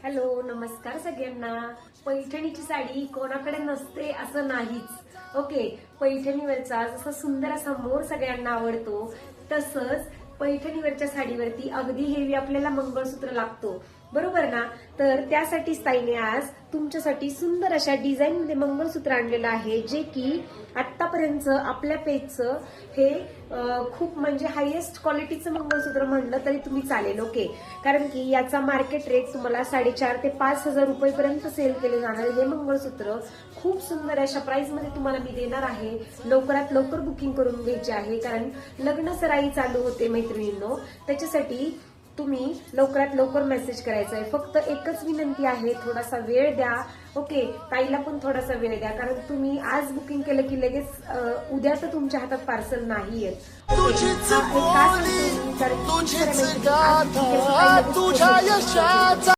Hello, नमस्कार सगळ्यांना. पैठणीची साडी कोणाकडे नसते असं नाहीच. ओके, पैठणीवरचा जसा सुंदर असा मोर सगळ्यांना आवडतो, तसंच पैठणीवरच्या साडीवरती अगदी हेवी आपल्याला मंगळसूत्र लागतो, बरोबर ना? तर त्यासाठीच ताईने आज तुमच्यासाठी सुंदर अशा डिझाईन मध्ये मंगळसूत्र आणलेलं आहे, जे की आतापर्यंत आपल्या पेजचं हे खूप म्हणजे हायेस्ट क्वालिटीचं मंगळसूत्र म्हणलं तरी तुम्ही चालेल. ओके, कारण की याचा मार्केट रेट तुम्हाला 4,500 ते 5,000 रुपयेपर्यंत सेल केले जाणार हे मंगळसूत्र खूप सुंदर अशा प्राइस मध्ये तुम्हाला मी देणार आहे. लवकरात लवकर बुकिंग करून घ्यायची आहे, कारण लग्न सराई चालू होते मैत्रिणींनो. त्याच्यासाठी तुम्ही लवकरात लवकर मेसेज करायचा आहे. फक्त एकच विनंती आहे, थोडासा वेळ द्या. ओके, ताईला पण थोडासा वेळ द्या, कारण तुम्ही आज बुकिंग केलं की लगेच उद्या तर तुमच्या हातात पार्सल नाही येत. तुझीच